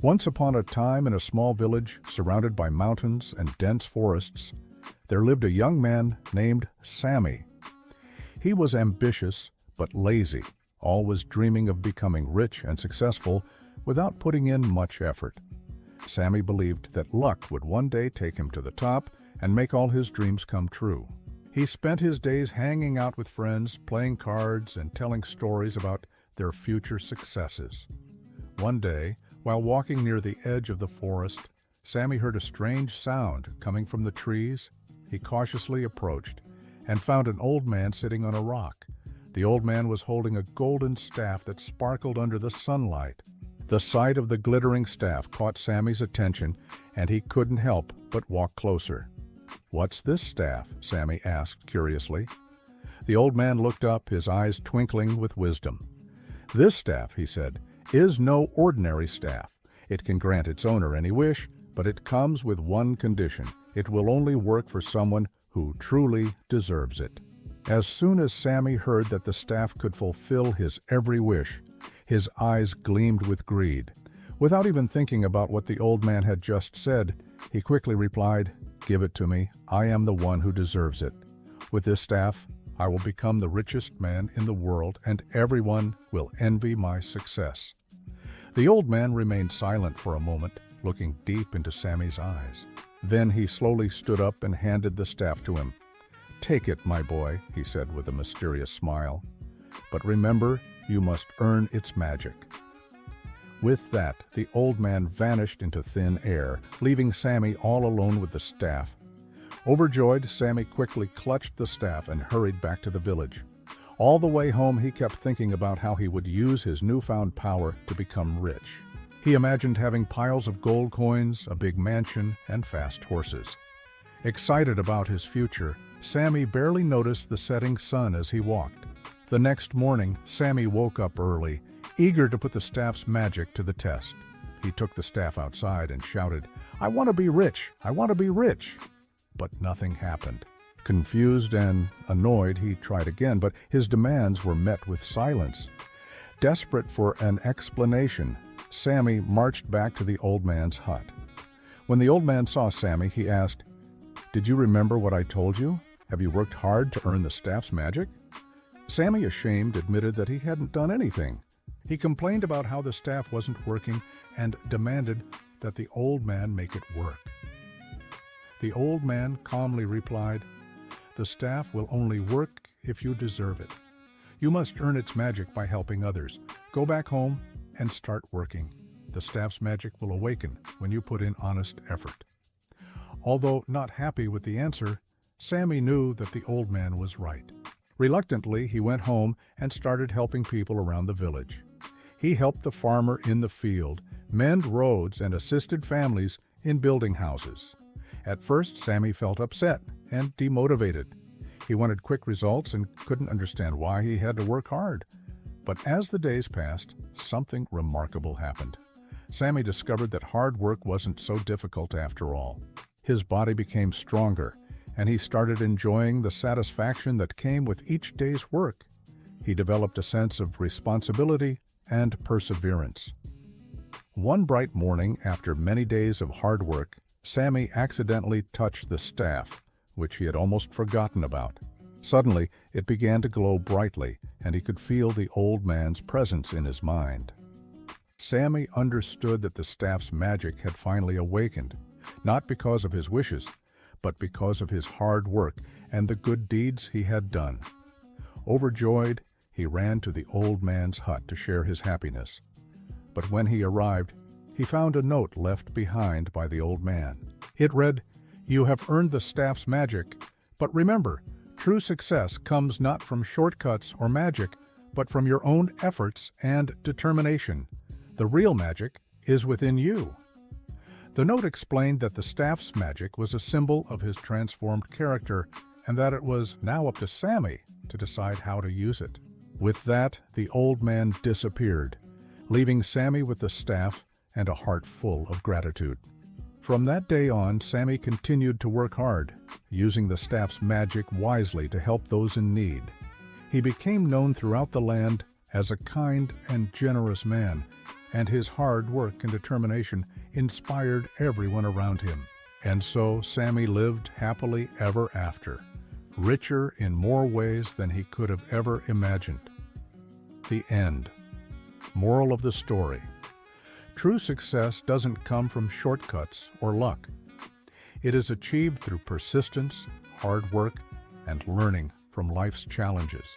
Once upon a time, in a small village surrounded by mountains and dense forests, there lived a young man named Sammy. He was ambitious but lazy, always dreaming of becoming rich and successful without putting in much effort. Sammy believed that luck would one day take him to the top and make all his dreams come true. He spent his days hanging out with friends, playing cards, and telling stories about their future successes. One day, while walking near the edge of the forest, Sammy heard a strange sound coming from the trees. He cautiously approached and found an old man sitting on a rock. The old man was holding a golden staff that sparkled under the sunlight. The sight of the glittering staff caught Sammy's attention, and he couldn't help but walk closer. "What's this staff?" Sammy asked curiously. The old man looked up, his eyes twinkling with wisdom. "This staff," he said, "is no ordinary staff. It can grant its owner any wish, but it comes with one condition. It will only work for someone who truly deserves it." As soon as Sammy heard that the staff could fulfill his every wish, his eyes gleamed with greed. Without even thinking about what the old man had just said, he quickly replied, "Give it to me. I am the one who deserves it. With this staff, I will become the richest man in the world, and everyone will envy my success." The old man remained silent for a moment, looking deep into Sammy's eyes. Then he slowly stood up and handed the staff to him. "Take it, my boy," he said with a mysterious smile. "But remember, you must earn its magic." With that, the old man vanished into thin air, leaving Sammy all alone with the staff. Overjoyed, Sammy quickly clutched the staff and hurried back to the village. All the way home, he kept thinking about how he would use his newfound power to become rich. He imagined having piles of gold coins, a big mansion, and fast horses. Excited about his future, Sammy barely noticed the setting sun as he walked. The next morning, Sammy woke up early, eager to put the staff's magic to the test. He took the staff outside and shouted, "I want to be rich! I want to be rich!" But nothing happened. Confused and annoyed, he tried again, but his demands were met with silence. Desperate for an explanation, Sammy marched back to the old man's hut. When the old man saw Sammy, he asked, "Did you remember what I told you? Have you worked hard to earn the staff's magic?" Sammy, ashamed, admitted that he hadn't done anything. He complained about how the staff wasn't working and demanded that the old man make it work. The old man calmly replied, "The staff will only work if you deserve it. You must earn its magic by helping others. Go back home and start working. The staff's magic will awaken when you put in honest effort." Although not happy with the answer, Sammy knew that the old man was right. Reluctantly, he went home and started helping people around the village. He helped the farmer in the field, mend roads, and assisted families in building houses. At first, Sammy felt upset and demotivated. He wanted quick results and couldn't understand why he had to work hard. But as the days passed, something remarkable happened. Sammy discovered that hard work wasn't so difficult after all. His body became stronger, and he started enjoying the satisfaction that came with each day's work. He developed a sense of responsibility and perseverance. One bright morning, after many days of hard work, Sammy accidentally touched the staff, which he had almost forgotten about. Suddenly, it began to glow brightly, and he could feel the old man's presence in his mind. Sammy understood that the staff's magic had finally awakened, not because of his wishes, but because of his hard work and the good deeds he had done. Overjoyed, he ran to the old man's hut to share his happiness. But when he arrived, he found a note left behind by the old man. It read, "You have earned the staff's magic, but remember, true success comes not from shortcuts or magic, but from your own efforts and determination. The real magic is within you." The note explained that the staff's magic was a symbol of his transformed character, and that it was now up to Sammy to decide how to use it. With that, the old man disappeared, leaving Sammy with the staff and a heart full of gratitude. From that day on, Sammy continued to work hard, using the staff's magic wisely to help those in need. He became known throughout the land as a kind and generous man, and his hard work and determination inspired everyone around him. And so Sammy lived happily ever after, richer in more ways than he could have ever imagined. The end. Moral of the story: true success doesn't come from shortcuts or luck. It is achieved through persistence, hard work, and learning from life's challenges.